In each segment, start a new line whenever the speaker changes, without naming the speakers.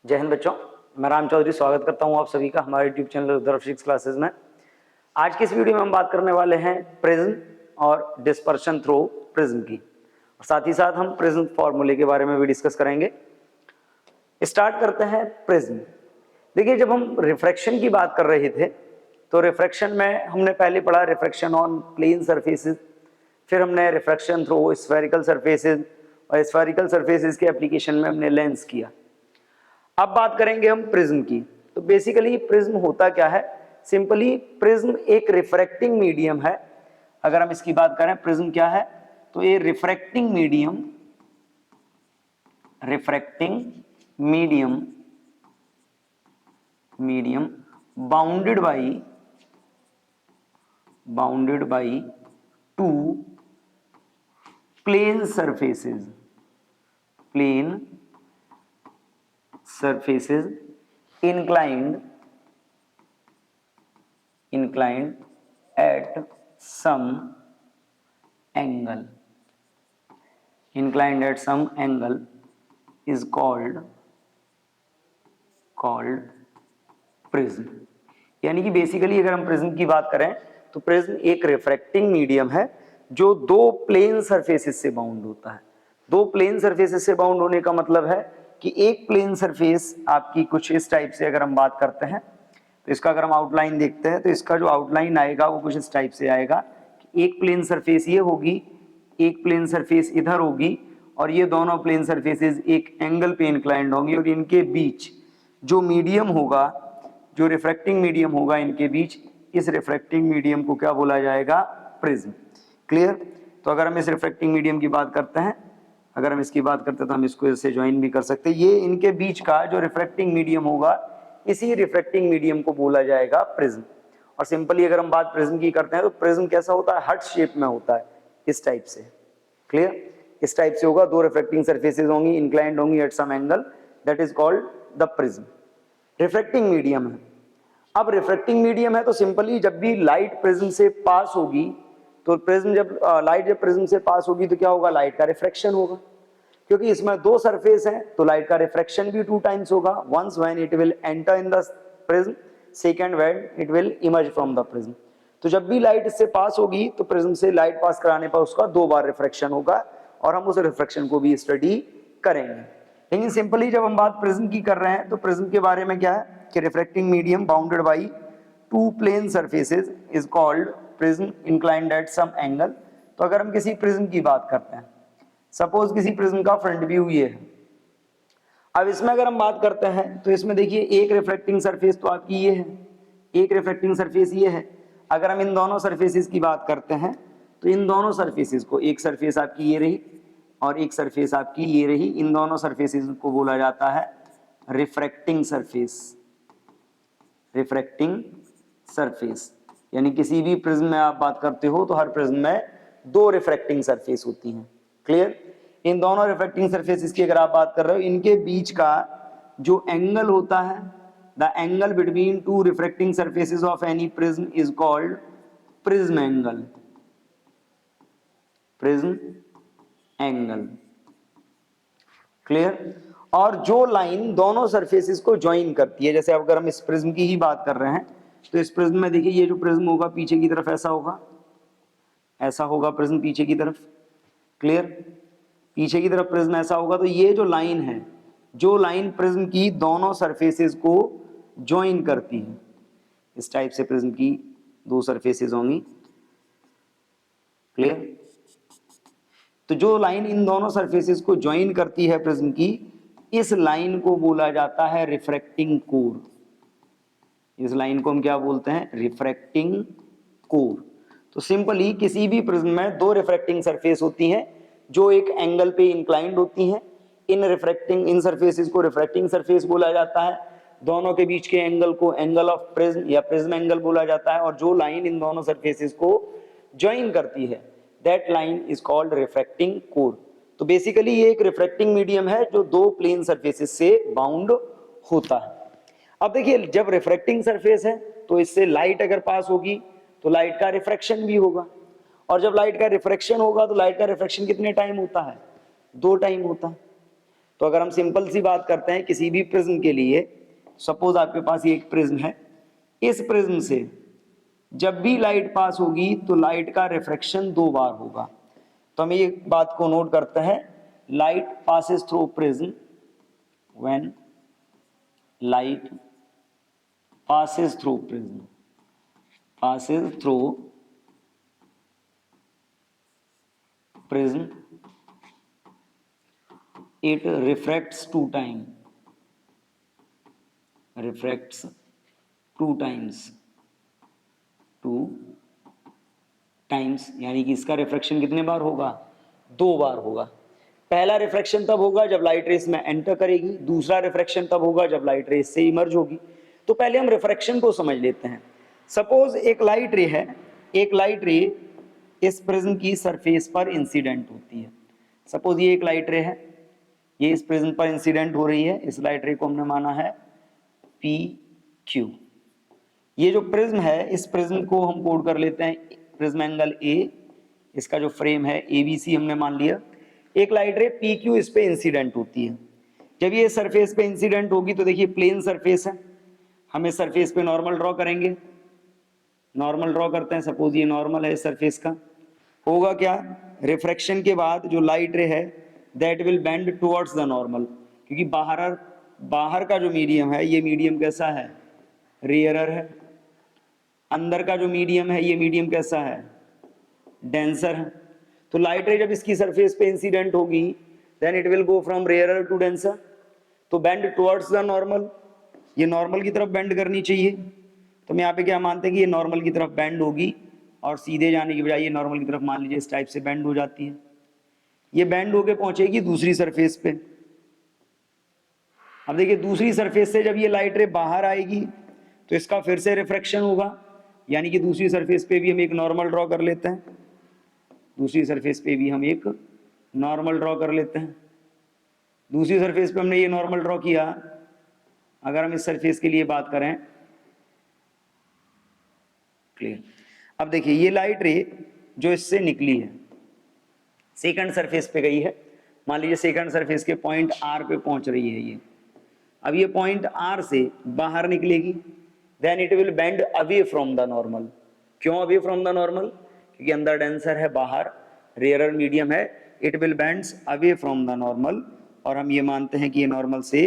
जय हिंद बच्चों, मैं राम चौधरी स्वागत करता हूं आप सभी का हमारे YouTube channel Uddhav physics classes में। आज की इस वीडियो में हम बात करने वाले हैं प्रिज्म और डिस्पर्शन थ्रू प्रिज्म की, और साथ ही साथ हम प्रिज्म फॉर्मूले के बारे में भी डिस्कस करेंगे। स्टार्ट करते हैं प्रिज्म। देखिए, जब हम रिफ्रैक्शन की बात कर रहे थे तो रिफ्रैक्शन में हमने पहले पढ़ा रिफ्रैक्शन ऑन प्लेन सरफेसेस, फिर हमने रिफ्रैक्शन थ्रू स्फेरिकल सरफेसेस, और स्फेरिकल सरफेसेस के एप्लीकेशन में हमने लेंस किया। अब बात करेंगे हम प्रिज्म की। तो बेसिकली प्रिज्म होता क्या है? सिंपली प्रिज्म एक रिफ्रैक्टिंग मीडियम है। अगर हम इसकी बात करें प्रिज्म क्या है, तो ये refracting medium bounded by two plane surfaces inclined at some angle is called prism. यानी कि बेसिकली अगर हम प्रिज्म की बात करें तो प्रिज्म एक रिफ्रैक्टिंग मीडियम है जो दो प्लेन सरफेसेस से बाउंड होता है। दो प्लेन सरफेसेस से बाउंड होने का मतलब है कि एक प्लेन सरफेस आपकी कुछ इस टाइप से अगर हम बात करते हैं तो इसका अगर हम आउटलाइन देखते हैं तो इसका जो आउटलाइन आएगा वो कुछ इस टाइप से आएगा कि एक प्लेन सरफेस ये होगी, एक प्लेन सरफेस इधर होगी, और ये दोनों प्लेन सरफेसेस एक एंगल पे इंक्लाइंड होंगी, और इनके बीच जो मीडियम होगा, जो रिफ्रैक्टिंग मीडियम होगा इनके बीच, इस रिफ्रैक्टिंग मीडियम को क्या बोला जाएगा? प्रिज्म। क्लियर? तो अगर हम इस रिफ्रैक्टिंग मीडियम की बात करते हैं, अगर हम इसकी बात करते हैं तो हम इसको इससे ज्वाइन भी कर सकते हैं। ये इनके बीच का जो रिफ्रैक्टिंग मीडियम होगा, इसी रिफ्रैक्टिंग मीडियम को बोला जाएगा प्रिज्म। और सिंपली अगर हम बात प्रिज्म की करते हैं तो प्रिज्म कैसा होता है? हार्ट शेप में होता है, इस टाइप से। क्लियर? इस टाइप से होगा, दो रिफ्रैक्टिंग सरफेसेस होंगी, इंक्लाइंड होंगी at some angle, that is called the prism. Refracting medium है। अब रिफ्रैक्टिंग मीडियम है तो सिंपली जब भी लाइट प्रिज्म से पास होगी तो लाइट जब प्रिज्म से पास होगी तो क्या होगा? लाइट का रिफ्रैक्शन होगा, क्योंकि इसमें दो सरफेस हैं तो लाइट का रिफ्रैक्शन भी 2 टाइम्स होगा। Once when it will enter in the prism, second when it will emerge from the prism. तो जब भी लाइट इससे पास होगी तो प्रिज्म से लाइट पास कराने पर उसका 2 बार रिफ्रैक्शन होगा, और हम उस रिफ्रैक्शन को भी स्टडी करेंगे। लेकिन सिंपली जब हम बात प्रिज्म की कर रहे हैं तो प्रिज्म के बारे में क्या है कि refracting medium bounded by 2 plane surfaces is called prism inclined at some angle. तो अगर हम किसी प्रिज्म की बात करते हैं, सपोज किसी प्रिज्म का फ्रंट व्यू ये है। अब इसमें अगर हम बात करते हैं तो इसमें देखिए एक रिफ्रैक्टिंग सरफेस तो आपकी ये है, एक रिफ्रैक्टिंग सरफेस ये है। अगर हम इन दोनों सरफेसेस की बात करते हैं तो इन दोनों सरफेसेस को, एक सरफेस आपकी ये रही और एक सरफेस आपकी ये रही, इन दोनों सरफेसेस को बोला जाता है रिफ्रैक्टिंग सरफेस। यानी किसी भी प्रिज्म में आप बात करते हो तो हर प्रिज्म में 2 रिफ्रैक्टिंग सरफेस होती हैं। क्लियर? इन दोनों रिफ्रैक्टिंग सरफेसेस की अगर आप बात कर रहे हो, इनके बीच का जो एंगल होता है, the angle between 2 refracting surfaces of any prism is called prism angle. Clear? और जो लाइन दोनों सरफेसेस को ज्वाइन करती है, जैसे अगर हम इस प्रिज्म की ही बात कर रहे हैं तो इस प्रिज्म में देखिए ये जो प्रिज्म होगा पीछे की तरफ ऐसा होगा प्रिज्म पीछे की तरफ। क्लियर? पीछे की तरफ प्रिज्म ऐसा होगा, तो ये जो लाइन है, जो लाइन प्रिज्म की दोनों सरफेसेस को ज्वाइन करती है, इस टाइप से प्रिज्म की 2 सरफेसेस होंगी। क्लियर? तो जो लाइन इन दोनों सरफेसेस को ज्वाइन करती है प्रिज्म की, इस लाइन को बोला जाता है रिफ्रैक्टिंग कोर। इस लाइन को हम क्या बोलते हैं? Refracting core. तो सिंपली किसी भी प्रिज्म में 2 रिफ्रैक्टिंग सरफेस होती हैं जो एक एंगल पे इंक्लाइंड होती हैं। इन सरफेसेस को रिफ्रैक्टिंग सरफेस बोला जाता है। दोनों के बीच के एंगल को एंगल ऑफ प्रिज्म या प्रिज्म एंगल बोला जाता है, और जो लाइन इन दोनों सरफेसेस को ज्वाइन करती है, that line is called refracting core. तो बेसिकली ये एक रिफ्रैक्टिंग मीडियम है जो 2 प्लेन सरफेसेस से बाउंड होता है। अब देखिए, जब रिफ्रैक्टिंग सरफेस है तो इससे लाइट अगर पास होगी तो लाइट का रिफ्रैक्शन भी होगा, और जब लाइट का रिफ्रैक्शन होगा तो लाइट का रिफ्रैक्शन कितने टाइम होता है? 2 टाइम होता है। तो अगर हम सिंपल सी बात करते हैं किसी भी प्रिज्म के लिए, सपोज आपके पास ये एक प्रिज्म है, इस प्रिज्म से जब भी लाइट पास होगी तो लाइट का रिफ्रैक्शन 2 बार होगा। तो हम ये बात को नोट करते हैं, light passes through prism, when light passes through prism, passes through prism, it refracts 2 times, refracts 2 times, 2 times, यानी कि इसका रिफ्रैक्शन कितने बार होगा? 2 बार होगा। पहला रिफ्रैक्शन तब होगा जब लाइट रेस में एंटर करेगी, दूसरा रिफ्रैक्शन तब होगा जब लाइट रेस से इमर्ज होगी। तो पहले हम रिफ्रैक्शन को समझ लेते हैं। सपोज एक लाइट रे है, एक लाइट रे इस प्रिज्म की सरफेस पर इंसिडेंट होती है। सपोज ये एक लाइट रे है, ये इस प्रिज्म पर इंसिडेंट हो रही है, इस लाइट रे को हमने माना है पी क्यू। ये जो प्रिज्म है, इस प्रिज्म को हम कोड कर लेते हैं प्रिज्म एंगल ए, इसका जो फ्रेम है एबीसी हमने मान लिया। एक लाइट रे पी क्यू इस पे इंसिडेंट होती है। जब ये सरफेस पे इंसिडेंट होगी तो देखिए प्लेन सरफेस है, हम इस सरफेस पे नॉर्मल ड्रॉ करेंगे, नॉर्मल ड्रॉ करते हैं। सपोज ये नॉर्मल है इस सरफेस का, होगा क्या? रिफ्रैक्शन के बाद जो लाइट रे है that will bend towards the normal, क्योंकि बाहर का जो मीडियम है, ये मीडियम कैसा है? रेयरर है। अंदर का जो मीडियम है, ये मीडियम कैसा है? डेंसर है। तो लाइट रे जब इसकी सरफेस पे इंसिडेंट होगी then it will go from rarer to denser, तो बेंड टुवर्ड्स द नॉर्मल, ये नॉर्मल की तरफ बेंड करनी चाहिए। तो हम यहाँ पे क्या मानते हैं कि ये नॉर्मल की तरफ बेंड होगी, और सीधे जाने की बजाय ये नॉर्मल की तरफ मान लीजिए इस टाइप से बेंड हो जाती है। ये बेंड होके पहुंचेगी दूसरी सरफेस पे। अब देखिए दूसरी सरफेस से जब ये लाइट रे बाहर आएगी तो इसका फिर से रिफ्रैक्शन होगा, यानी कि दूसरी सरफेस पे भी हम एक नॉर्मल ड्रॉ कर लेते हैं, दूसरी सरफेस पे भी हम एक नॉर्मल ड्रॉ कर लेते हैं। दूसरी सरफेस पे हमने ये नॉर्मल ड्रॉ किया। अगर हम इस सरफेस के लिए बात करें, क्लियर। अब देखिए ये लाइट रे जो इससे निकली है सेकंड सरफेस पे गई है, मान लीजिए सेकंड सरफेस के पॉइंट आर पे पहुंच रही है ये। अब ये पॉइंट आर से बाहर निकलेगी, then it will bend away from the normal. क्यों अवे फ्रॉम द नॉर्मल? क्योंकि अंदर डेंसर है, बाहर रेयरर मीडियम है। It will bends away from the normal, और हम ये मानते हैं कि ये नॉर्मल से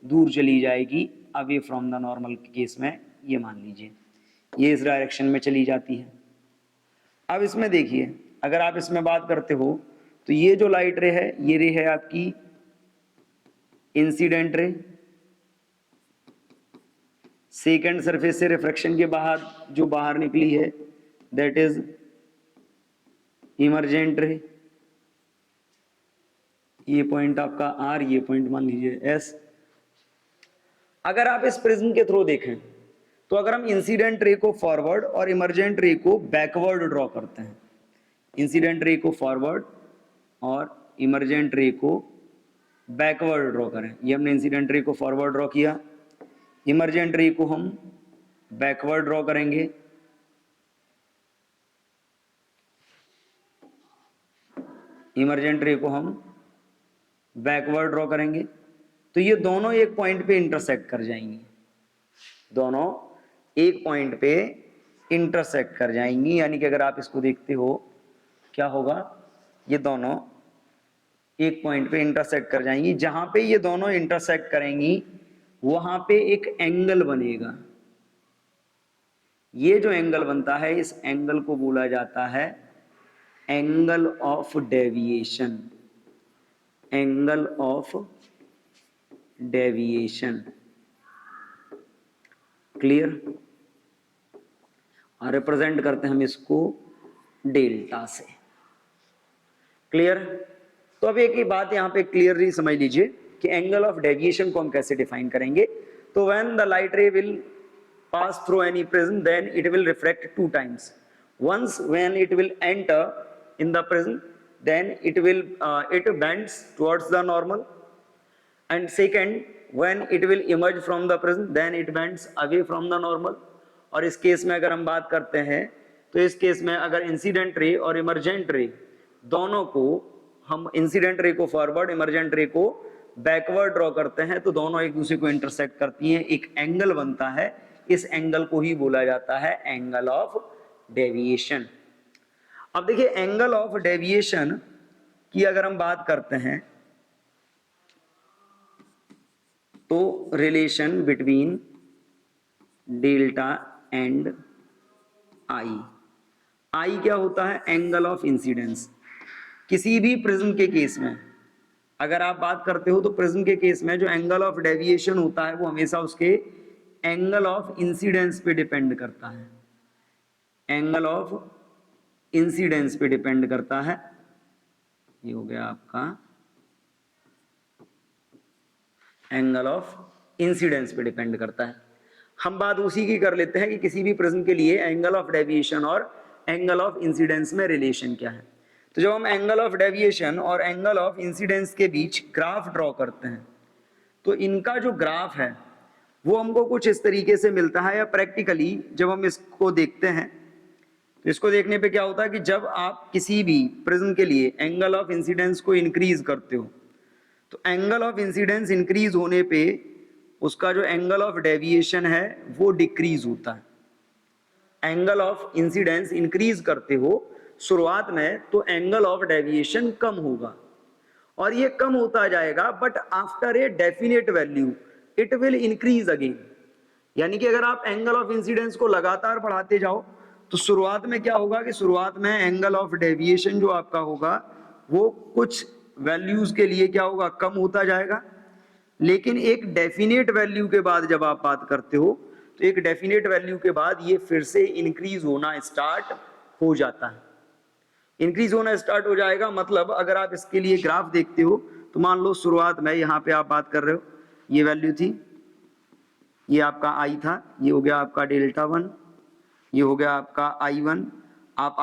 दूर चली जाएगी, अवे फ्रॉम द नॉर्मल के केस में ये मान लीजिए ये इस डायरेक्शन में चली जाती है। अब इसमें देखिए अगर आप इसमें बात करते हो तो ये जो लाइट रे है, ये रे है आपकी इंसिडेंट रे। सेकेंड सरफेस से रिफ्रैक्शन के बाद जो बाहर निकली है दैट इज इमर्जेंट रे। ये पॉइंट आपका आर, ये पॉइंट मान लीजिए एस। अगर आप इस प्रिज्म के थ्रू देखें तो अगर हम इंसिडेंट रे को फॉरवर्ड और इमर्जेंट रे को बैकवर्ड ड्रॉ करते हैं, इंसिडेंट रे को फॉरवर्ड और इमर्जेंट रे को बैकवर्ड ड्रॉ करें, ये हमने इंसिडेंट रे को फॉरवर्ड ड्रॉ किया, इमर्जेंट रे को हम बैकवर्ड ड्रॉ करेंगे। इमर्जेंट रे को हम बैकवर्ड ड्रॉ करेंगे, तो ये दोनों एक पॉइंट पे इंटरसेक्ट कर जाएंगी, दोनों एक पॉइंट पे इंटरसेक्ट कर जाएंगी। यानी कि अगर आप इसको देखते हो क्या होगा, ये दोनों एक पॉइंट पे इंटरसेक्ट कर जाएंगी। जहां पे ये दोनों इंटरसेक्ट करेंगी वहां पे एक एंगल बनेगा। ये जो एंगल बनता है इस एंगल को बोला जाता है angle of deviation, angle of deviation. Clear? और रिप्रेजेंट करते हैं हम इसको डेल्टा से। क्लियर? तो अब एक ही बात यहां पे क्लियरली समझ लीजिए कि एंगल ऑफ डेविएशन को हम कैसे डिफाइन करेंगे। तो व्हेन द लाइट रे will pass through any prism then it will refract 2 times. Once when it will enter in the prism then it bends towards the normal, and second when it will emerge from the prism then it bends away from the normal. और इस case में अगर हम बात करते हैं तो इस केस में अगर इंसिडेंट रे और इमर्जेंट रे दोनों को हम इंसिडेंट रे को फॉरवर्ड इमर्जेंट रे को बैकवर्ड ड्रॉ करते हैं तो दोनों एक दूसरे को इंटरसेक्ट करती हैं, एक एंगल बनता है, इस एंगल को ही बोला जाता है एंगल ऑफ डेविएशन। अब देखिए एंगल ऑफ डेविएशन की अगर हम बात करते हैं तो relation between delta and I, I क्या होता है? Angle of incidence. किसी भी प्रिज्म के केस में अगर आप बात करते हो तो प्रिज्म के केस में जो एंगल ऑफ डेविएशन होता है वो हमेशा उसके एंगल ऑफ इंसिडेंस पे डिपेंड करता है, एंगल ऑफ इंसिडेंस पे डिपेंड करता है। ये हो गया आपका एंगल ऑफ इंसिडेंस पे डिपेंड करता है। हम बात उसी की कर लेते हैं कि किसी भी प्रिज्म के लिए एंगल ऑफ डेविएशन और एंगल ऑफ इंसिडेंस में रिलेशन क्या है। तो जब हम एंगल ऑफ डेविएशन और एंगल ऑफ इंसिडेंस के बीच ग्राफ ड्रॉ करते हैं तो इनका जो ग्राफ है वो हमको कुछ इस तरीके से मिलता है, या प्रैक्टिकली जब हम इसको देखते हैं तो इसको देखने पे क्या होता है कि जब आप किसी भी प्रिज्म के लिए एंगल ऑफ इंसिडेंस को इंक्रीज करते हो तो एंगल ऑफ इंसिडेंस इंक्रीज होने पे उसका जो एंगल ऑफ डेविएशन है वो डिक्रीज होता है। एंगल ऑफ इंसिडेंस इंक्रीज करते हो शुरुआत में तो एंगल ऑफ डेविएशन कम होगा और ये कम होता जाएगा, but after a definite value it will increase again. यानी कि अगर आप एंगल ऑफ इंसिडेंस को लगातार बढ़ाते जाओ तो शुरुआत में क्या होगा कि शुरुआत में एंगल ऑफ डेविएशन जो आपका होगा वो कुछ वैल्यूज के लिए क्या होगा? कम होता जाएगा, लेकिन एक डेफिनेट वैल्यू के बाद जब आप बात करते हो तो एक डेफिनेट वैल्यू के बाद ये फिर से इंक्रीज होना स्टार्ट हो जाता है। इंक्रीज होना स्टार्ट हो जाएगा मतलब अगर आप इसके लिए ग्राफ देखते हो तो मान लो शुरुआत में यहाँ पे आप बात कर रहे हो, ये वैल्यू थी, ये आपका आई था, ये हो गया आपका डेल्टा 1, ये हो गया आपका I1। आप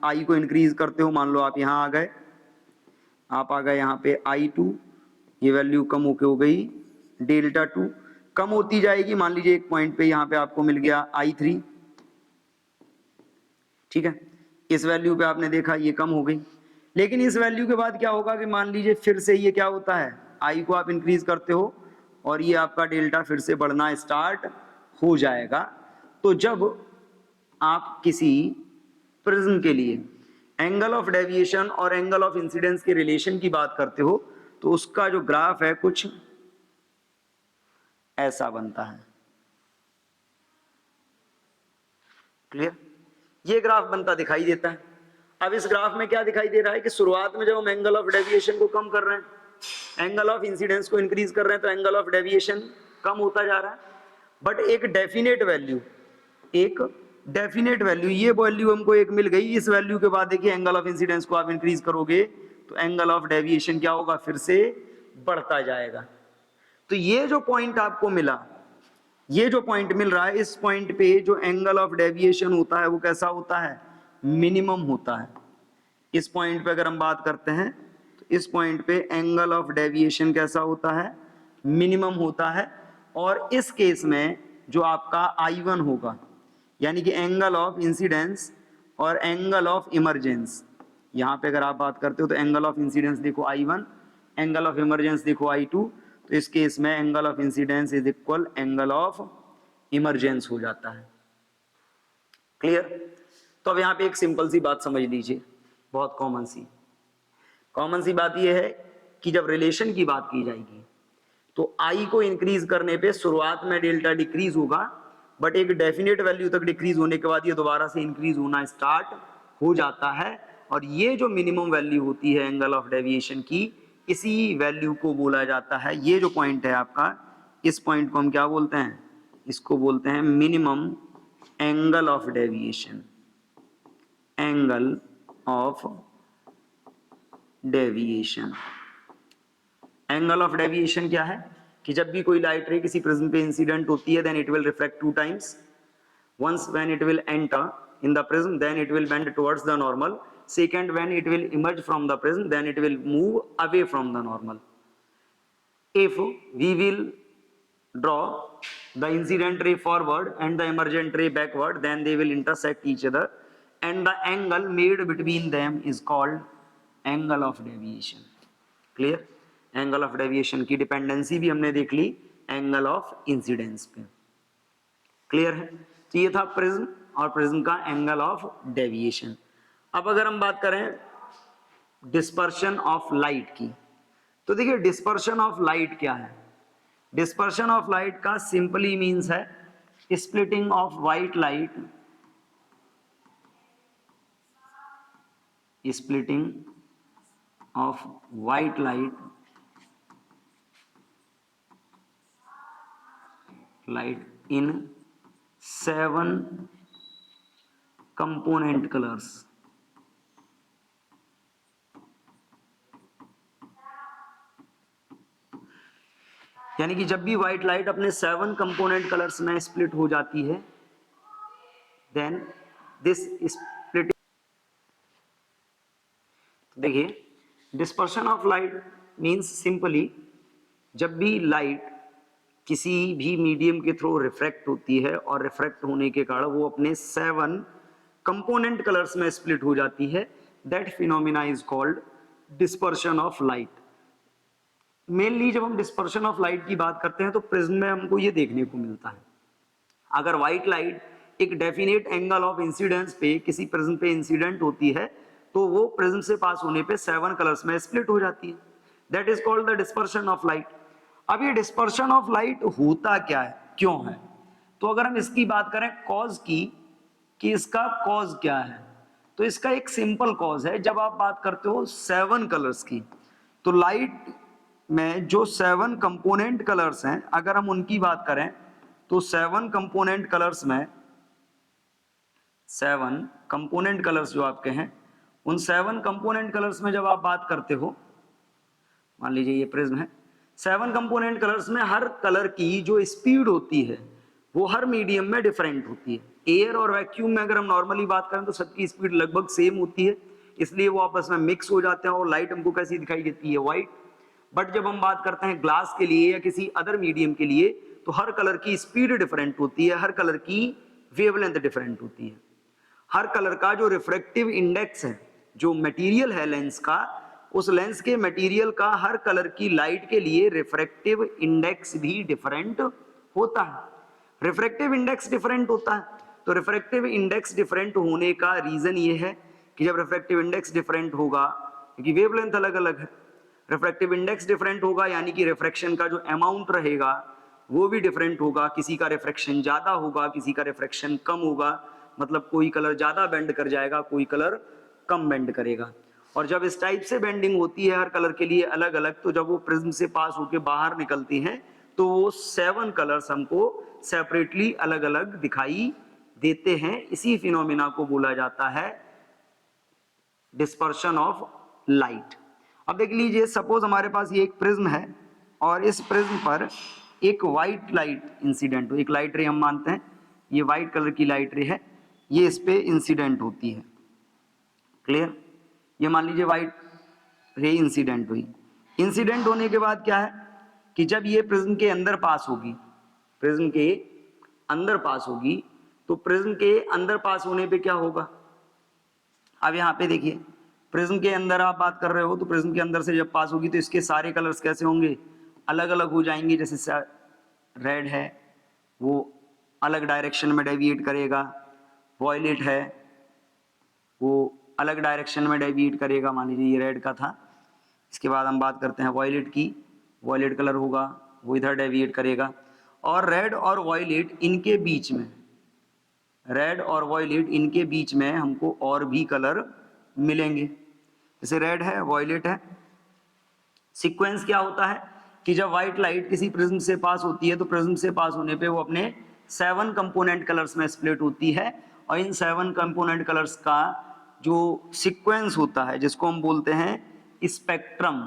आई को इंक्रीज करते हो, मान लो आप यहाँ आ गए, आप आ गए यहाँ पे I2, ये वैल्यू कम होके हो गई डेल्टा 2, कम होती जाएगी, मान लीजिए एक पॉइंट पे यहाँ पे आपको मिल गया I3, ठीक है। इस वैल्यू पे आपने देखा ये कम हो गई, लेकिन इस वैल्यू के बाद क्या होगा कि मान लीजिए फिर से ये क्या होता है, आई को आप इंक्रीज करते हो और ये आपका डेल्टा फिर से बढ़ना स्टार्ट हो जाएगा। तो जब आप किसी प्रिज्म के लिए एंगल ऑफ डेविएशन और एंगल ऑफ इंसिडेंस के रिलेशन की बात करते हो तो उसका जो ग्राफ है कुछ ऐसा बनता है। क्लियर? ये ग्राफ बनता दिखाई देता है। अब इस ग्राफ में क्या दिखाई दे रहा है कि शुरुआत में जब हम एंगल ऑफ डेविएशन को कम कर रहे हैं, एंगल ऑफ इंसिडेंस को इंक्रीज कर रहे हैं, तो एंगल ऑफ डेविएशन कम होता जा रहा है, बट एक डेफिनेट वैल्यू ये वैल्यू हमको एक मिल गई, इस वैल्यू के बाद देखिए एंगल ऑफ इंसिडेंस को आप इंक्रीज करोगे तो एंगल ऑफ डेविएशन क्या होगा? फिर से बढ़ता जाएगा। तो ये जो पॉइंट आपको मिला, ये जो पॉइंट मिल रहा है, इस पॉइंट पे जो एंगल ऑफ डेविएशन होता है वो कैसा होता है? मिनिमम होता है। इस पॉइंट पे अगर हम बात करते हैं तो इस पॉइंट पे एंगल ऑफ डेविएशन कैसा होता है? मिनिमम होता है। और इस केस में जो आपका I1 होगा, यानी कि एंगल ऑफ इंसिडेंस और एंगल ऑफ इमरजेंस, यहाँ पे अगर आप बात करते हो तो एंगल ऑफ इंसिडेंस देखो I1, एंगल ऑफ इमरजेंस देखो I2, तो इस केस में angle of incidence is equal angle of emergence हो जाता है। क्लियर? तो अब यहाँ पे एक सिंपल सी बात समझ लीजिए, बहुत कॉमन सी बात यह है कि जब रिलेशन की बात की जाएगी तो आई को इंक्रीज करने पे शुरुआत में डेल्टा डिक्रीज होगा, बट एक डेफिनेट वैल्यू तक डिक्रीज होने के बाद ये दोबारा से इंक्रीज होना स्टार्ट हो जाता है। और ये जो मिनिमम वैल्यू होती है एंगल ऑफ डेविएशन की, इसी वैल्यू को बोला जाता है, ये जो पॉइंट है आपका, इस पॉइंट को हम क्या बोलते हैं? इसको बोलते हैं minimum angle of deviation. Angle of deviation, angle of deviation क्या है कि जब भी कोई लाइट रे किसी प्रिज्म पे इंसिडेंट होती है, then it will reflect 2 times. once when it will enter in the prism, then it will bend towards the normal. Second, when it will emerge from the prism, then it will move away from the normal. If we will draw the incident ray forward and the emergent ray backward, then they will intersect each other, and the angle made between them is called angle of deviation. Clear? Angle of deviation की dependency भी हमने देख ली angle of incidence पे। Clear है? तो ये था prism और प्रिज्म का एंगल ऑफ डेविएशन। अब अगर हम बात करें डिस्पर्शन ऑफ लाइट की, तो देखिए डिस्पर्शन ऑफ लाइट क्या है? डिस्पर्शन ऑफ लाइट का सिंपली मीन्स है splitting of white light, splitting of white light in 7 component colors। यानी कि जब भी व्हाइट लाइट अपने 7 कंपोनेंट कलर्स में स्प्लिट हो जाती है, देन दिस स्प्लिट, देखिए dispersion of light means simply जब भी लाइट किसी भी मीडियम के थ्रू रिफ्रैक्ट होती है और रिफ्रैक्ट होने के कारण वो अपने 7 कंपोनेंट कलर्स में स्प्लिट हो जाती है, that phenomena is called dispersion of light. Mainly जब हम डिस्पर्शन ऑफ लाइट की बात करते हैं तो प्रिज्म में हमको ये देखने को मिलता है, अगर व्हाइट लाइट एक डेफिनेट एंगल ऑफ इंसिडेंस पे किसी प्रिज्म पे इंसिडेंट होती है तो वो प्रिज्म से पास होने पे 7 कलर्स में स्प्लिट हो जाती है, that is called the dispersion of light. अब ये डिस्पर्शन ऑफ लाइट होता क्या है, क्यों है? तो अगर हम इसकी बात करें कॉज की कि इसका कॉज क्या है, तो इसका एक सिंपल कॉज है। जब आप बात करते हो 7 कलर्स की, तो लाइट में जो 7 कंपोनेंट कलर्स हैं, अगर हम उनकी बात करें तो 7 कंपोनेंट कलर्स में 7 कंपोनेंट कलर्स जो आपके हैं, उन 7 कंपोनेंट कलर्स में जब आप बात करते हो, मान लीजिए ये प्रिज्म है, 7 कंपोनेंट कलर्स में हर कलर की जो स्पीड होती है वो हर मीडियम में डिफरेंट होती है। एयर और वैक्यूम में अगर हम नॉर्मली बात करें तो सबकी स्पीड लगभग सेम होती है, इसलिए वो आपस में मिक्स हो जाते हैं और लाइट हमको कैसी दिखाई देती है, व्हाइट। बट जब हम बात करते हैं ग्लास के लिए या किसी अदर मीडियम के लिए, तो हर कलर की स्पीड डिफरेंट होती है, हर कलर की वेवलेंथ डिफरेंट होती है, हर कलर का जो रिफ्रैक्टिव इंडेक्स है, जो मटेरियल है लेंस का, उस लेंस के मटेरियल का हर कलर की लाइट के लिए रिफ्रैक्टिव इंडेक्स भी डिफरेंट होता है। रिफ्रैक्टिव इंडेक्स डिफरेंट होता है, तो रिफ्रैक्टिव इंडेक्स डिफरेंट होने का रीजन ये है कि जब रिफ्रैक्टिव इंडेक्स डिफरेंट होगा, क्योंकि वेवलेंथ अलग अलग है, रिफ्रैक्टिव इंडेक्स डिफरेंट होगा यानी कि रिफ्रैक्शन का जो अमाउंट रहेगा वो भी डिफरेंट होगा। किसी का रिफ्रैक्शन ज्यादा होगा, किसी का रिफ्रैक्शन कम होगा, मतलब कोई कलर ज्यादा बेंड कर जाएगा, कोई कलर कम बेंड करेगा। और जब इस टाइप से बेंडिंग होती है हर कलर के लिए अलग अलग, तो जब वो प्रिज्म से पास होकर बाहर निकलती हैं तो वो 7 कलर्स हमको सेपरेटली अलग अलग दिखाई देते हैं। इसी फिनोमिना को बोला जाता है डिस्पर्शन ऑफ लाइट। अब देख लीजिए, सपोज हमारे पास ये एक प्रिज्म है और इस प्रिज्म पर एक व्हाइट लाइट इंसिडेंट हो, एक लाइट रे हम मानते हैं, ये व्हाइट कलर की लाइट रे है, ये इस पे इंसिडेंट होती है। क्लियर? ये मान लीजिए व्हाइट रे इंसिडेंट हुई। इंसिडेंट होने के बाद क्या है कि जब ये प्रिज्म के अंदर पास होगी, प्रिज्म के अंदर पास होगी, तो प्रिज्म के अंदर पास होने पे क्या होगा? अब यहाँ पे देखिए, प्रिज्म के अंदर आप बात कर रहे हो, तो प्रिज्म के अंदर से जब पास होगी तो इसके सारे कलर्स कैसे होंगे? अलग अलग हो जाएंगे। जैसे रेड है वो अलग डायरेक्शन में डेविएट करेगा, वॉयलेट है वो अलग डायरेक्शन में डेविएट करेगा। मान लीजिए ये रेड का था, इसके बाद हम बात करते हैं वॉयलेट की, वॉयलेट कलर होगा वो इधर डेविएट करेगा। और रेड और वॉयलेट इनके बीच में, रेड और वॉयलेट इनके बीच में हमको और भी कलर मिलेंगे। जैसे रेड है, वॉयलेट है। सीक्वेंस क्या होता है कि जब व्हाइट लाइट किसी प्रिज्म से पास होती है तो प्रिज्म से पास होने पे वो अपने 7 कंपोनेंट कलर्स में स्प्लिट होती है, और इन 7 कंपोनेंट कलर्स का जो सीक्वेंस होता है जिसको हम बोलते हैं स्पेक्ट्रम,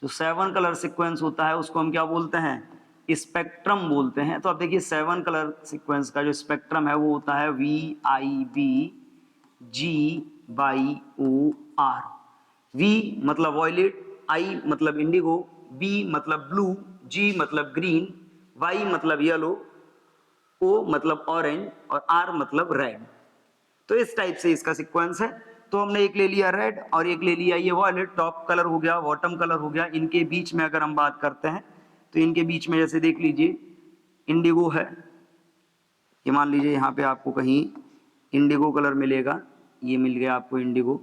जो 7 कलर सीक्वेंस होता है उसको हम क्या बोलते हैं? स्पेक्ट्रम बोलते हैं। तो अब देखिए 7 कलर सीक्वेंस का जो स्पेक्ट्रम है वो होता है VIV GYOR। V मतलब वॉयलेट, I मतलब इंडिगो, B मतलब ब्लू, G मतलब ग्रीन, Y मतलब येलो, O मतलब ऑरेंज और R मतलब रेड। तो इस टाइप से इसका सीक्वेंस है। तो हमने एक ले लिया रेड और एक ले लिया ये वॉयलेट, टॉप कलर हो गया, बॉटम कलर हो गया। इनके बीच में अगर हम बात करते हैं तो इनके बीच में जैसे देख लीजिए इंडिगो है, ये मान लीजिए यहाँ पे आपको कहीं इंडिगो कलर मिलेगा, ये मिल गया आपको इंडिगो।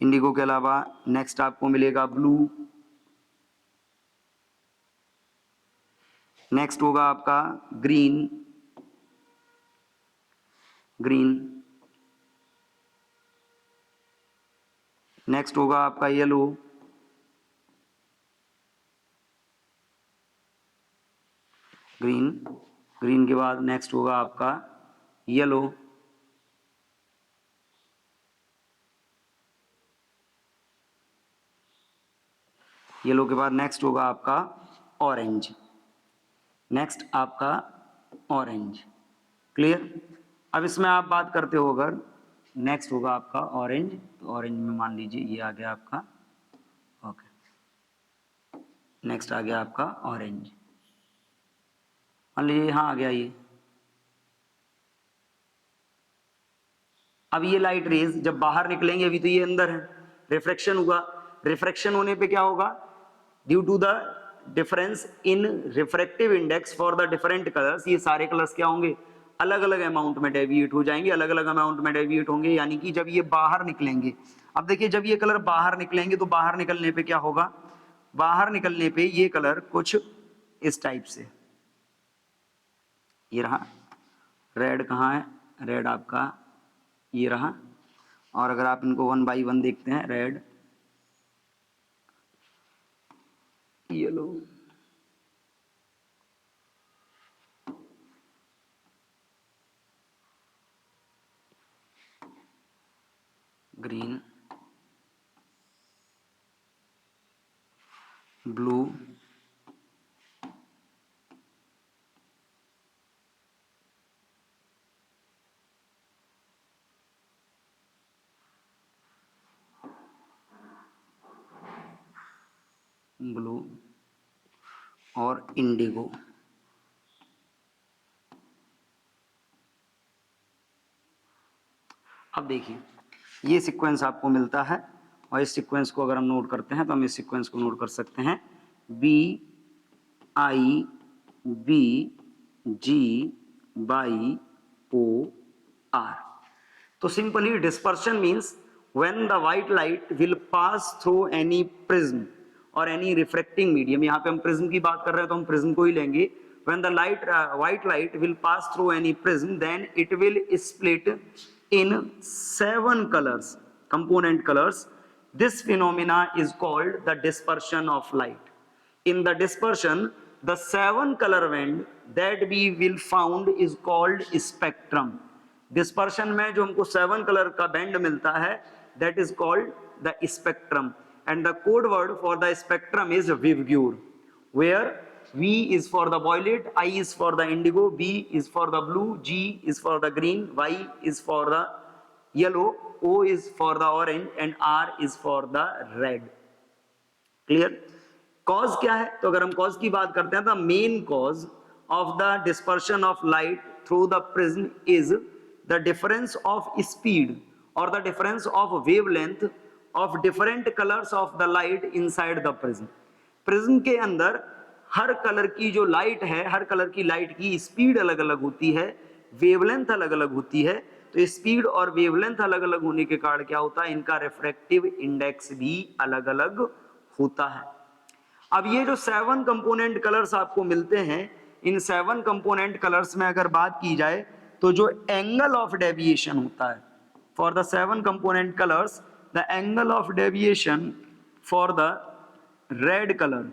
इंडिगो के अलावा नेक्स्ट आपको मिलेगा ब्लू, नेक्स्ट होगा आपका ग्रीन, नेक्स्ट होगा आपका येलो, ग्रीन के बाद नेक्स्ट होगा आपका येलो, येलो के बाद नेक्स्ट होगा आपका ऑरेंज, नेक्स्ट आपका ऑरेंज। क्लियर? अब इसमें आप बात करते हो अगर नेक्स्ट होगा आपका ऑरेंज, तो ऑरेंज में मान लीजिए ये आ गया आपका, ओके, नेक्स्ट आ गया आपका ऑरेंज, मान लीजिए यहां आ गया ये। अब ये लाइट रेज जब बाहर निकलेंगे, अभी तो ये अंदर है, रिफ्रैक्शन हुआ, रिफ्रैक्शन होने पे क्या होगा, due to the difference in refractive index for the different colours, ये सारे कलर्स क्या होंगे, अलग अलग अमाउंट में डेविएट हो जाएंगे, अलग अलग अमाउंट में डेविएट होंगे। यानी कि जब ये बाहर निकलेंगे, अब देखिए जब ये कलर बाहर निकलेंगे तो बाहर निकलने पे क्या होगा, बाहर निकलने पे ये कलर कुछ इस टाइप से, ये रहा रेड, कहाँ है रेड आपका, ये रहा। और अगर आप इनको 1 बाई 1 देखते हैं, रेड, येलो, ग्रीन, ब्लू, और इंडिगो। अब देखिए ये सीक्वेंस आपको मिलता है, और इस सीक्वेंस को अगर हम नोट करते हैं तो हम इस सीक्वेंस को नोट कर सकते हैं, B I B G Y O R. तो simply dispersion means when the white light will pass through any prism और एनी रिफ्रैक्टिंग मीडियम, यहाँ पे हम प्रिज्म की बात कर रहे हैं तो हम प्रिज्म को ही लेंगे। When the white light will pass through any prism, then it will split in 7 colors, component colors. This phenomena is called the dispersion of light. In the dispersion, the 7 color band that we will found is called spectrum. Dispersion में जो हमको 7 color का band मिलता है, that is called the spectrum. And the code word for the spectrum is Vibgyor, where V is for the violet, I is for the indigo, B is for the blue, G is for the green, Y is for the yellow, O is for the orange, and R is for the red. Clear? Cause क्या है? तो अगर हम cause की बात करते हैं तो main cause of the dispersion of light through the prism is the difference of speed or the difference of wavelength of different colors of the light inside the prism. Prism के अंदर हर colour की जो light है, हर colour की light की speed अलग अलग होती है, वेवलेंथ अलग अलग होती है। तो स्पीड और वेवलेंथ अलग अलग होने के कारण क्या होता है, इनका रिफ्रैक्टिव इंडेक्स भी अलग अलग होता है। अब ये जो 7 कंपोनेंट कलर्स आपको मिलते हैं, इन 7 कंपोनेंट कलर्स में अगर बात की जाए तो जो एंगल ऑफ डेविएशन होता है for the 7 component colours, the angle of deviation for the red colour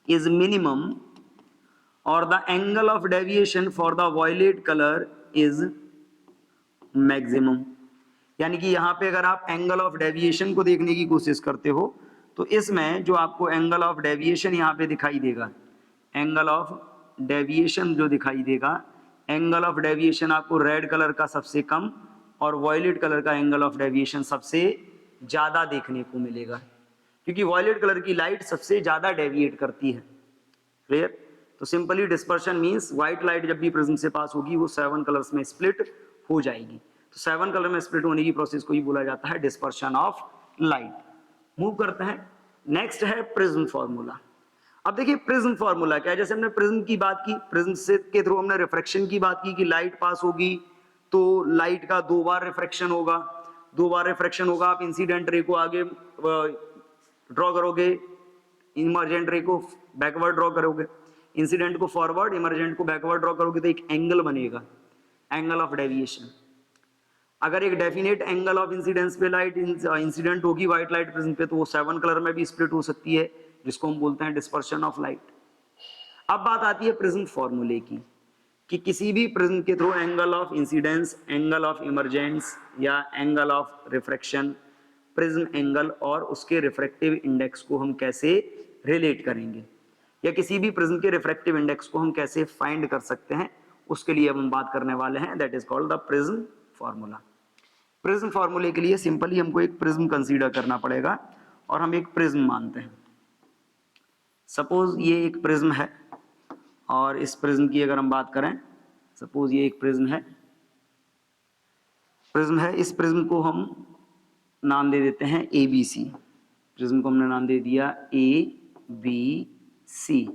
is minimum or the angle of deviation for the violet color is maximum। यानी कि यहाँ पे अगर आप एंगल ऑफ डेविएशन को देखने की कोशिश करते हो तो इसमें जो आपको एंगल ऑफ डेविएशन यहाँ पे दिखाई देगा, एंगल ऑफ डेविएशन जो दिखाई देगा, एंगल ऑफ डेविएशन आपको रेड कलर का सबसे कम और वॉयलेट कलर का एंगल ऑफ डेविएशन सबसे ज्यादा देखने को मिलेगा, क्योंकि वॉयलेट कलर की लाइट सबसे ज्यादा डेविएट करती है। क्लियर? तो simply dispersion means white light जब भी प्रिज्म से पास होगी वो 7 कलर्स में स्प्लिट हो जाएगी। तो 7 कलर में स्प्लिट होने की प्रोसेस को ही बोला जाता है डिस्पर्शन ऑफ लाइट। मूव करते हैं, नेक्स्ट है प्रिज्म फॉर्मूला। अब देखिए प्रिज्म फॉर्मूला क्या है, जैसे हमने प्रिज्म की बात की, प्रिज्म से के थ्रू हमने रिफ्रैक्शन की बात की कि लाइट पास होगी तो लाइट का 2 बार रिफ्रैक्शन होगा, 2 बार रिफ्रैक्शन होगा, आप इंसिडेंट रे को आगे ड्रॉ करोगे, इमर्जेंट रे को बैकवर्ड ड्रॉ करोगे, इंसिडेंट को फॉरवर्ड, इमर्जेंट को बैकवर्ड ड्रॉ करोगे तो एक एंगल बनेगा, एंगल ऑफ डेविएशन। अगर एक डेफिनेट एंगल ऑफ इंसिडेंस पे लाइट इंसिडेंट होगी व्हाइट लाइट प्रिज्म पे, तो वो 7 कलर में भी स्प्लिट हो सकती है, जिसको हम बोलते हैं डिस्पर्शन ऑफ लाइट। अब बात आती है प्रिज्म फॉर्मूले की, कि किसी भी प्रिज्म के through angle of incidence, angle of emergence या angle of refraction, prism angle और उसके रिफ्रैक्टिव इंडेक्स को हम कैसे रिलेट करेंगे, या किसी भी प्रिज्म के रिफ्रैक्टिव इंडेक्स को हम कैसे फाइंड कर सकते हैं, उसके लिए अब हम बात करने वाले हैं, that is called the prism formula. Prism फॉर्मूले के लिए सिंपली हमको एक प्रिज्म कंसीडर करना पड़ेगा और हम एक प्रिज्म मानते हैं। सपोज ये एक प्रिज्म है और इस प्रिज्म की अगर हम बात करें, सपोज ये एक प्रिज्म है, इस प्रिज्म को हम नाम दे देते हैं ABC। प्रिज्म को हमने नाम दे दिया ABC।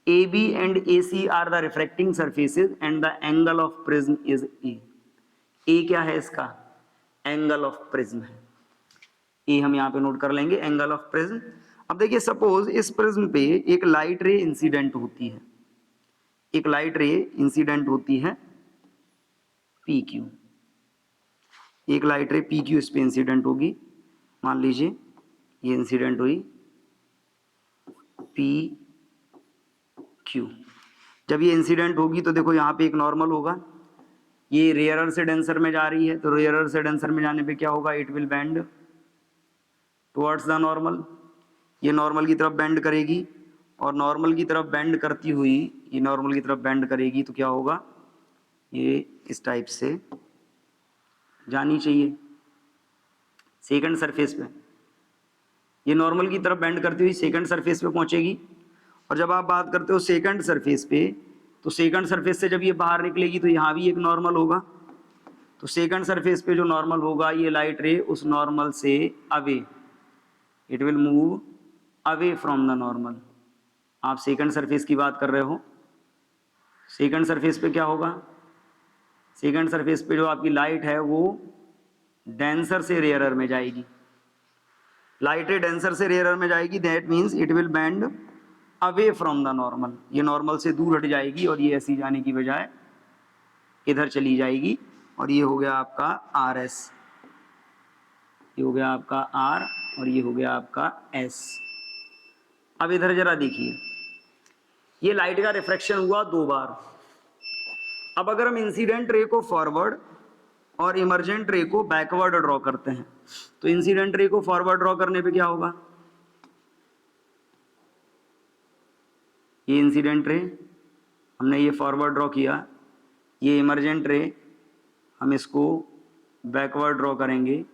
AB and AC are the refracting surfaces and the angle of prism is A। A क्या है इसका, एंगल ऑफ प्रिज्म है, ए हम यहाँ पे नोट कर लेंगे, एंगल ऑफ प्रिज्म। अब देखिए सपोज इस प्रिज्म पे एक लाइट रे इंसिडेंट होती है, एक लाइट रे इंसिडेंट होती है PQ, एक लाइट रे PQ इस पे इंसिडेंट होगी, मान लीजिए ये इंसिडेंट हुई PQ। जब ये इंसिडेंट होगी तो देखो यहाँ पे एक नॉर्मल होगा, ये रेयरर से डेंसर में जा रही है, तो रेयरर से डेंसर में जाने पे क्या होगा, it will bend towards the normal, ये नॉर्मल की तरफ बेंड करेगी, और नॉर्मल की तरफ बेंड करती हुई ये नॉर्मल की तरफ बेंड करेगी तो क्या होगा, ये इस टाइप से जानी चाहिए सेकंड सरफेस पे, ये नॉर्मल की तरफ बेंड करती हुई सेकंड सरफेस पे पहुंचेगी। और जब आप बात करते हो सेकंड सरफेस पे, तो सेकंड सरफेस से जब ये बाहर निकलेगी तो यहाँ भी एक नॉर्मल होगा, तो सेकंड सरफेस पे जो नॉर्मल होगा, ये लाइट रे उस नॉर्मल से away, it will move away from the normal. आप सेकंड सरफेस की बात कर रहे हो, सेकंड सरफेस पे क्या होगा, सेकंड सरफेस पे जो आपकी लाइट है वो डेंसर से रेयरर में जाएगी, लाइट रे डेंसर से रेयरर में जाएगी, that means it will bend away from the normal, ये नॉर्मल से दूर हट जाएगी और ये ऐसी जाने की बजाय इधर चली जाएगी, और ये हो गया आपका RS, ये हो गया आपका R और ये हो गया आपका S। अब इधर जरा देखिए, ये लाइट का रिफ्रैक्शन हुआ 2 बार। अब अगर हम इंसिडेंट रे को फॉरवर्ड और इमर्जेंट रे को बैकवर्ड ड्रॉ करते हैं, तो इंसिडेंट रे को फॉरवर्ड ड्रॉ करने पे क्या होगा, ये इंसिडेंट रे हमने ये फॉरवर्ड ड्रॉ किया, ये इमर्जेंट रे हम इसको बैकवर्ड ड्रॉ करेंगे,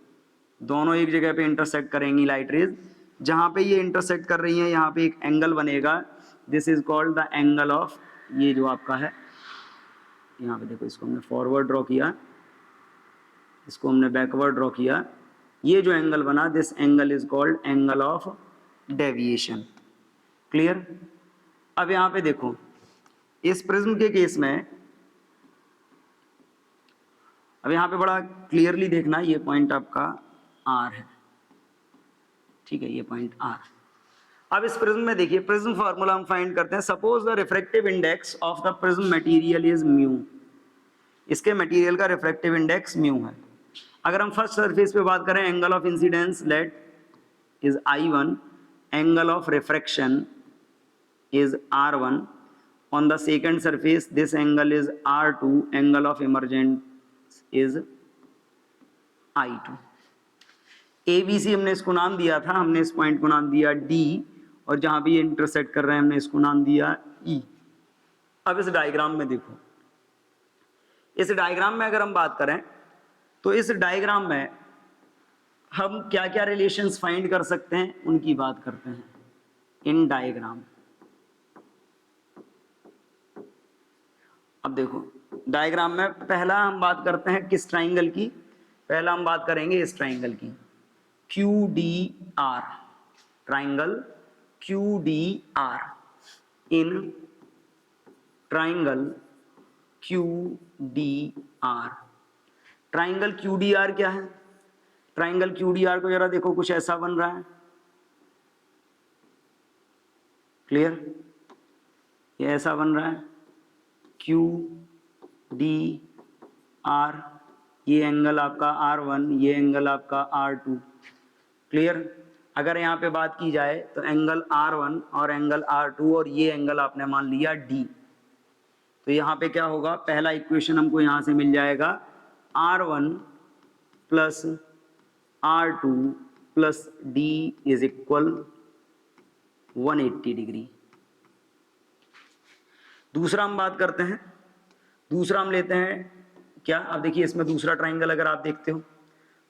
दोनों एक जगह पे इंटरसेक्ट करेंगी लाइट रेज, जहाँ पे ये इंटरसेक्ट कर रही हैं यहाँ पे एक एंगल बनेगा, this is called the angle of, ये जो आपका है यहाँ पे देखो, इसको हमने फॉरवर्ड ड्रॉ किया, इसको हमने बैकवर्ड ड्रॉ किया, ये जो एंगल बना, this angle is called angle of deviation. Clear. अब यहाँ पे देखो, इस प्रिज्म के केस में, अब यहाँ पे बड़ा क्लियरली देखना, ये पॉइंट आपका R है, ठीक है, ये पॉइंट R। अब इस प्रिज्म में देखिए, प्रिज्म फार्मूला हम फाइंड करते हैं, suppose the refractive index of the prism material is mu, इसके मटेरियल का रिफ्रैक्टिव इंडेक्स म्यू है। अगर हम फर्स्ट सरफेस पे बात करें, angle of incidence let is I1, angle of refraction is R1, on the second surface this angle is R2, angle of emergence is I2। ABC हमने इसको नाम दिया था, हमने इस पॉइंट को नाम दिया D, और जहां भी ये इंटरसेक्ट कर रहे हैं हमने इसको नाम दिया E। अब इस डायग्राम में देखो, इस डायग्राम में अगर हम बात करें तो इस डायग्राम में हम क्या क्या रिलेशंस फाइंड कर सकते हैं उनकी बात करते हैं इन डायग्राम। अब देखो, डायग्राम में पहला हम बात करते हैं किस ट्राइंगल की, पहला हम बात करेंगे इस ट्राइंगल की, Q D R, triangle Q D R, in triangle Q D R. Triangle Q D R क्या है? ट्राइंगल क्यू डी आर को जरा देखो, कुछ ऐसा बन रहा है, क्लियर? ये ऐसा बन रहा है क्यू डी आर, ये एंगल आपका R1, ये एंगल आपका R2, क्लियर? अगर यहाँ पे बात की जाए तो एंगल R1 और एंगल R2 और ये एंगल आपने मान लिया D, तो यहाँ पे क्या होगा, पहला इक्वेशन हमको यहाँ से मिल जाएगा R1 plus R2 plus D is equal 180 degree. दूसरा हम बात करते हैं, दूसरा हम लेते हैं क्या, अब देखिए इसमें दूसरा ट्राइंगल अगर आप देखते हो,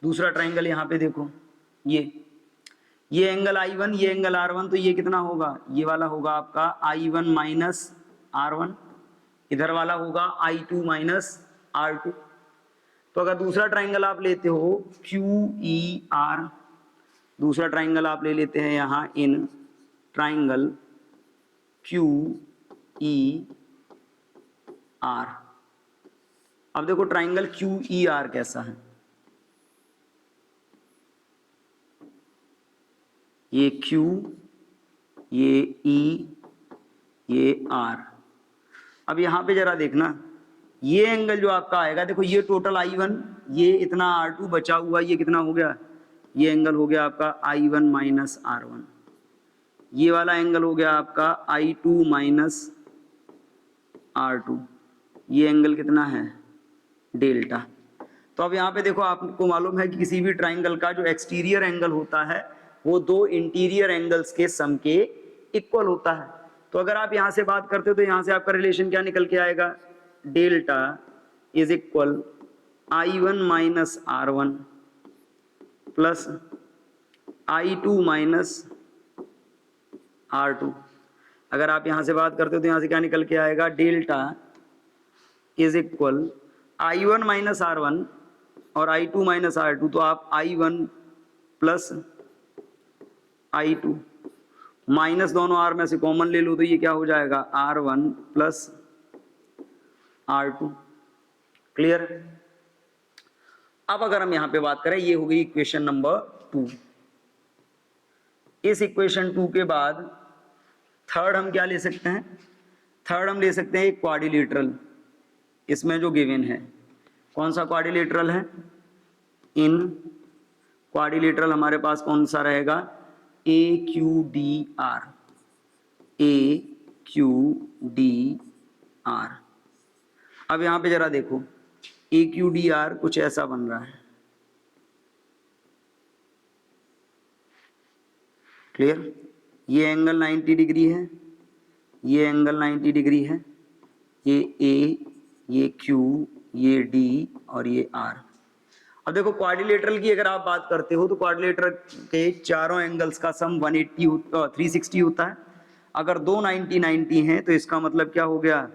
दूसरा ट्राइंगल यहाँ पे देखो, ये एंगल I1, ये एंगल R1, तो ये कितना होगा, ये वाला होगा आपका I1 माइनस R1, इधर वाला होगा I2 माइनस R2। तो अगर दूसरा ट्राइंगल आप लेते हो QER, दूसरा ट्राइंगल आप ले लेते हैं यहाँ इन ट्राइंगल QER। अब देखो ट्राइंगल QER कैसा है, ये Q, ये E, ये R। अब यहां पे जरा देखना, ये एंगल जो आपका आएगा, देखो ये टोटल I1, ये इतना R2 बचा हुआ, ये कितना हो गया, ये एंगल हो गया आपका I1 माइनस R1, ये वाला एंगल हो गया आपका I2 माइनस R2, ये एंगल कितना है, डेल्टा। तो अब यहाँ पे देखो, आपको मालूम है कि किसी भी ट्राइंगल का जो एक्सटीरियर एंगल होता है वो दो इंटीरियर एंगल्स के सम के इक्वल होता है। तो अगर आप यहाँ से बात करते हो तो यहाँ से आपका रिलेशन क्या निकल के आएगा, delta is equal I1 minus R1 plus I2 minus R2। अगर आप यहाँ से बात करते हो तो यहाँ से क्या निकल के आएगा, delta is equal I1 minus R1 और I2 माइनस R2, तो आप I1 प्लस I2 माइनस दोनों R में से कॉमन ले लो तो ये क्या हो जाएगा, R1 प्लस R2, क्लियर? अब अगर हम यहां पे बात करें, ये हो गई इक्वेशन नंबर 2। इस इक्वेशन 2 के बाद थर्ड हम क्या ले सकते हैं, थर्ड हम ले सकते हैं एक क्वाड्रिलेटरल, इसमें जो गिवन है, कौन सा क्वाड्रिलेटरल है, इन क्वाड्रिलेटरल हमारे पास कौन सा रहेगा, AQDR, AQDR। अब यहां पे जरा देखो, AQDR कुछ ऐसा बन रहा है, क्लियर? ये एंगल 90 डिग्री है, ये एंगल 90 डिग्री है, ये A, ये Q, ये D और ये R। अब देखो क्वाड्रिलेटरल की अगर आप बात करते हो तो क्वाड्रिलेटरल के चारों एंगल्स का सम 360 होता है। अगर दो 90 हैं तो इसका मतलब क्या हो गया,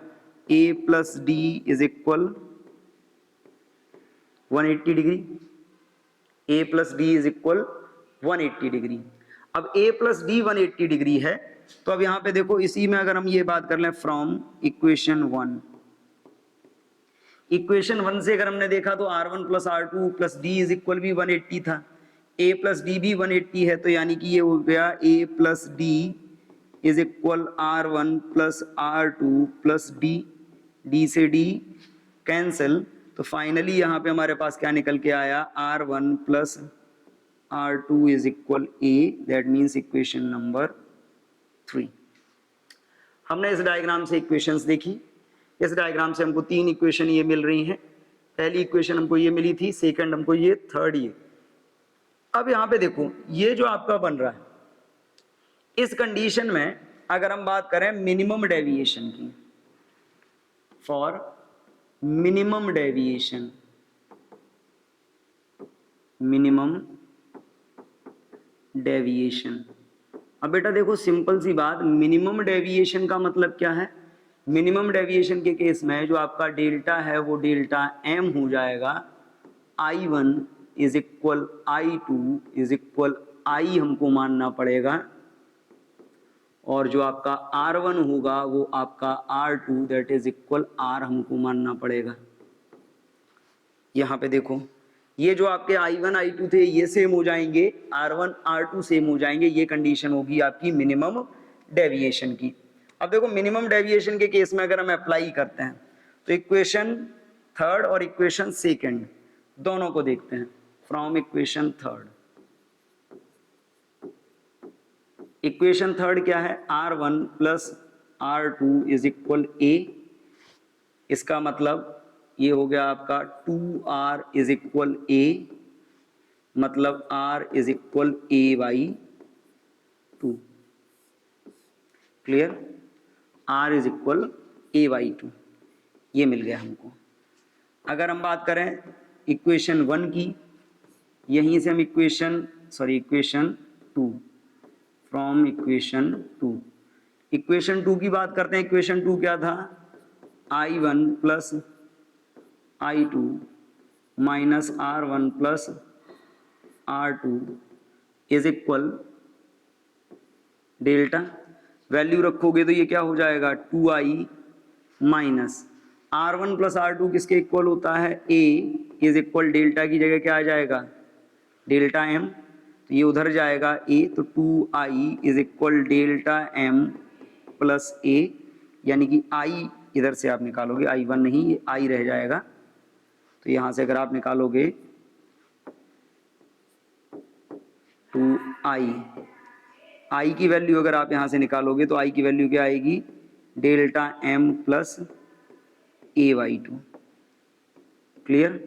A plus D is equal 180 degree, A plus D is equal 180 degree. अब A प्लस डी 180 डिग्री है, तो अब यहाँ पे देखो इसी में अगर हम ये बात कर लें फ्रॉम इक्वेशन 1, इक्वेशन 1 से अगर हमने देखा तो R1 plus R2 plus D is equal भी 180 था, A प्लस डी भी 180 है, तो यानी कि ये हो गया A plus D is equal R1 plus R2 plus D, D से डी कैंसिल, तो फाइनली यहाँ पे हमारे पास क्या निकल के आया, R1 plus R2 is equal A, that means equation number 3। हमने इस डायग्राम से इक्वेशंस देखी, इस डायग्राम से हमको 3 इक्वेशन ये मिल रही हैं। पहली इक्वेशन हमको ये मिली थी, सेकंड हमको ये, थर्ड ये। अब यहाँ पे देखो ये जो आपका बन रहा है, इस कंडीशन में अगर हम बात करें मिनिमम डेविएशन की, for minimum deviation, minimum deviation. अब बेटा देखो सिंपल सी बात, मिनिमम डेविएशन का मतलब क्या है, मिनिमम डेविएशन के केस में जो आपका डेल्टा है वो डेल्टा एम हो जाएगा, I1 is equal I2 is equal I हमको मानना पड़ेगा, और जो आपका R1 होगा वो आपका R2 that is equal R हमको मानना पड़ेगा। यहाँ पे देखो ये जो आपके I1 I2 थे ये सेम हो जाएंगे, R1 R2 सेम हो जाएंगे, ये कंडीशन होगी आपकी मिनिमम डेविएशन की। अब देखो मिनिमम डेविएशन के केस में अगर हम अप्लाई करते हैं तो इक्वेशन थर्ड और इक्वेशन सेकंड दोनों को देखते हैं। From equation third, equation third क्या है, R1 plus R2 is equal A, इसका मतलब ये हो गया आपका 2R इज इक्वल A, मतलब R is equal A by 2। Clear, R is equal A by 2, ये मिल गया हमको। अगर हम बात करें इक्वेशन 1 की, यहीं से हम इक्वेशन 2, फ्रॉम इक्वेशन 2, इक्वेशन 2 की बात करते हैं। इक्वेशन 2 क्या था, I1 plus I2 minus R1 plus R2 is equal delta, value रखोगे तो ये क्या हो जाएगा 2I minus R1 plus R2 किसके इक्वल होता है, A इज इक्वल डेल्टा की जगह क्या आ जाएगा डेल्टा M, तो ये उधर जाएगा A, तो 2I is equal delta M plus A, यानी कि I इधर से आप निकालोगे, I1 नहीं ये I रह जाएगा, तो यहां से अगर आप निकालोगे 2I, I की वैल्यू अगर आप यहां से निकालोगे तो I की वैल्यू क्या आएगी delta M plus A by 2। Clear,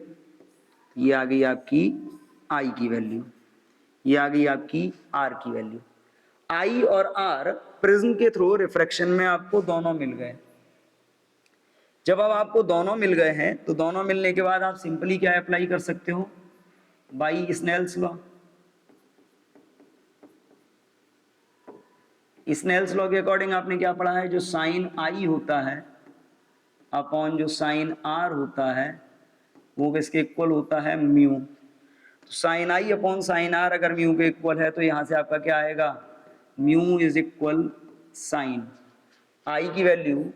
ये आ गई आपकी I की वैल्यू, ये आ गई आपकी R की वैल्यू। I और R प्रिज्म के थ्रू रिफ्रैक्शन में आपको दोनों मिल गए। जब अब आपको दोनों मिल गए हैं तो दोनों मिलने के बाद आप सिंपली क्या अप्लाई कर सकते हो, by Snell's law. Snell's law के अकॉर्डिंग आपने क्या पढ़ा है, जो साइन I होता है अपॉन जो साइन R होता है वो किसके इक्वल होता है म्यू। तो sine I upon sine R अगर म्यू के इक्वल है तो यहां से आपका क्या आएगा, mu is equal sine I की value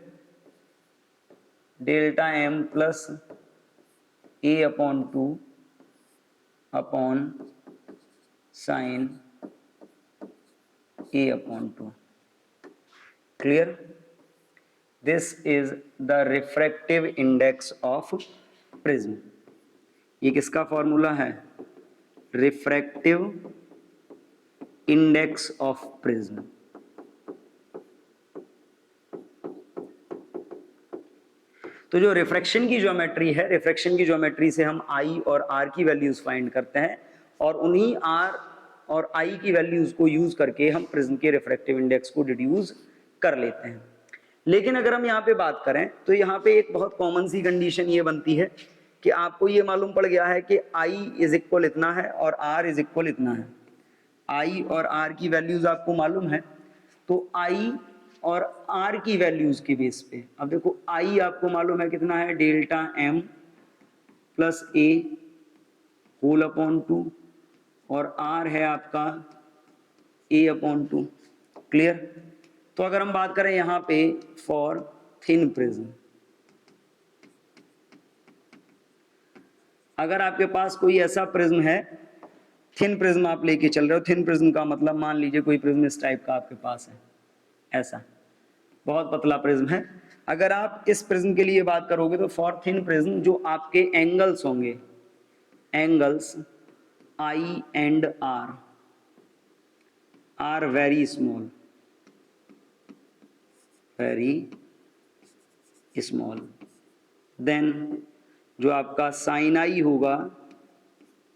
delta M plus A upon 2 upon sine A upon 2। Clear, this is the refractive index of prism. ये किसका फॉर्मूला है, रिफ्रैक्टिव इंडेक्स ऑफ प्रिज्म। तो जो रिफ्रैक्शन की ज्योमेट्री है, रिफ्रैक्शन की geometry से हम I और R की वैल्यूज फाइंड करते हैं और उन्हीं R और I की वैल्यूज को यूज करके हम प्रिज्म के रिफ्रैक्टिव इंडेक्स को डिड्यूस कर लेते हैं। लेकिन अगर हम यहाँ पे बात करें तो यहाँ पे एक बहुत कॉमन सी कंडीशन ये बनती है कि आपको ये मालूम पड़ गया है कि I इज इक्वल इतना है और R इज इक्वल इतना है। I और R की वैल्यूज आपको मालूम है, तो I और R की वैल्यूज के बेस पे अब देखो I आपको मालूम है कितना है, delta M plus A whole upon 2 और R है आपका A अपॉन 2। क्लियर, तो अगर हम बात करें यहां पे फॉर थिन प्रिज्म, अगर आपके पास कोई ऐसा प्रिज्म है, थिन प्रिज्म आप लेके चल रहे हो, थिन प्रिज्म का मतलब मान लीजिए कोई प्रिज्म इस टाइप का आपके पास है, ऐसा बहुत पतला प्रिज्म है। अगर आप इस प्रिज्म के लिए बात करोगे तो फॉर थिन प्रिज्म जो आपके एंगल्स होंगे, angles I and R are very small, very small, then जो आपका साइन I होगा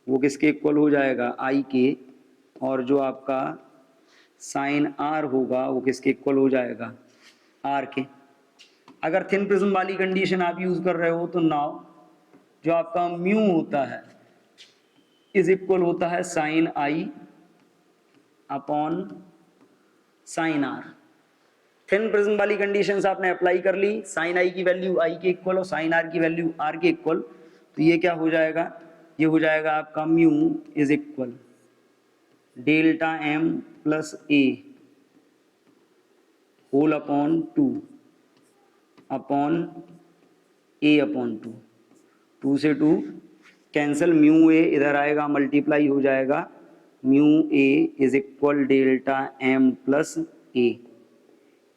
वो किसके इक्वल हो जाएगा I के, और जो आपका साइन R होगा वो किसके इक्वल हो जाएगा R के। अगर थिन प्रिज्म वाली कंडीशन आप यूज कर रहे हो तो नाउ जो आपका म्यू होता है इज इक्वल होता है sine I upon sine R। Thin prism वाली कंडीशंस आपने अप्लाई कर ली, साइन आई की वैल्यू आई के इक्वल और साइन आर की वैल्यू आर के इक्वल, तो ये क्या हो जाएगा, ये हो जाएगा आपका mu is equal delta M plus A whole upon 2 upon A upon 2, 2 से 2 कैंसिल, म्यू ए इधर आएगा मल्टीप्लाई हो जाएगा, mu A is equal delta M plus A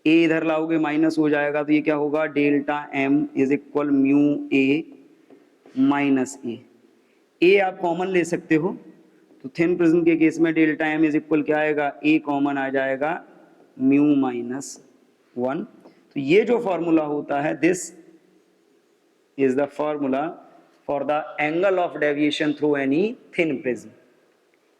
इधर लाओगे माइनस हो जाएगा, तो ये क्या होगा, delta M is equal mu A minus A आप कॉमन ले सकते हो, तो थिन प्रिज्म के केस में डेल्टा एम इज इक्वल क्या आएगा, ए कॉमन आ जाएगा म्यू माइनस 1। तो ये जो फॉर्मूला होता है, this is the formula for the angle of deviation through any thin prism,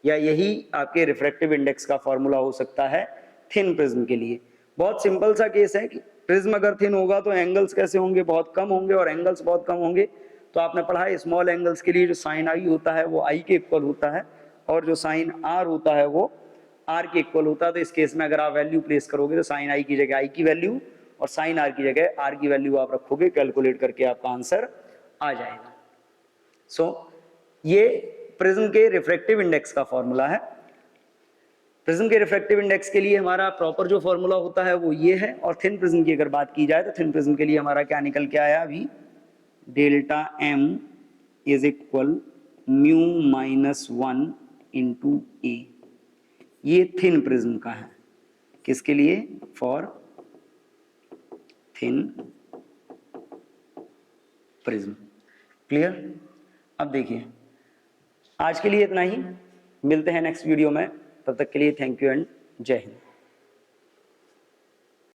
या यही आपके रिफ्रैक्टिव इंडेक्स का फॉर्मूला हो सकता है थिन प्रिज्म के लिए। बहुत सिंपल सा केस है कि प्रिज्म अगर थिन होगा तो एंगल्स कैसे होंगे, बहुत कम होंगे, और एंगल्स बहुत कम होंगे तो आपने पढ़ा है स्मॉल एंगल्स के लिए जो साइन आई होता है वो आई के इक्वल होता है, और जो साइन आर होता है वो आर के इक्वल होता है। तो इस केस में अगर आप वैल्यू प्लेस करोगे तो साइन आई की जगह आई की वैल्यू और साइन आर की जगह आर की वैल्यू आप रखोगे, कैलकुलेट करके आपका आंसर आ जाएगा। सो ये प्रिज्म के रिफ्रैक्टिव इंडेक्स का फॉर्मूला है। प्रिज्म के रिफ्रैक्टिव इंडेक्स के लिए हमारा प्रॉपर जो फॉर्मूला होता है वो ये है, और थिन प्रिज्म की अगर बात की जाए तो थिन प्रिज्म के लिए हमारा क्या निकल के आया अभी, delta M is equal mu minus 1 into A, ये थिन प्रिज्म का है, किसके लिए, फॉर थिन प्रिज्म। क्लियर। अब देखिए आज के लिए इतना ही, मिलते हैं नेक्स्ट वीडियो में, तब तक के लिए थैंक यू एंड जय हिंद।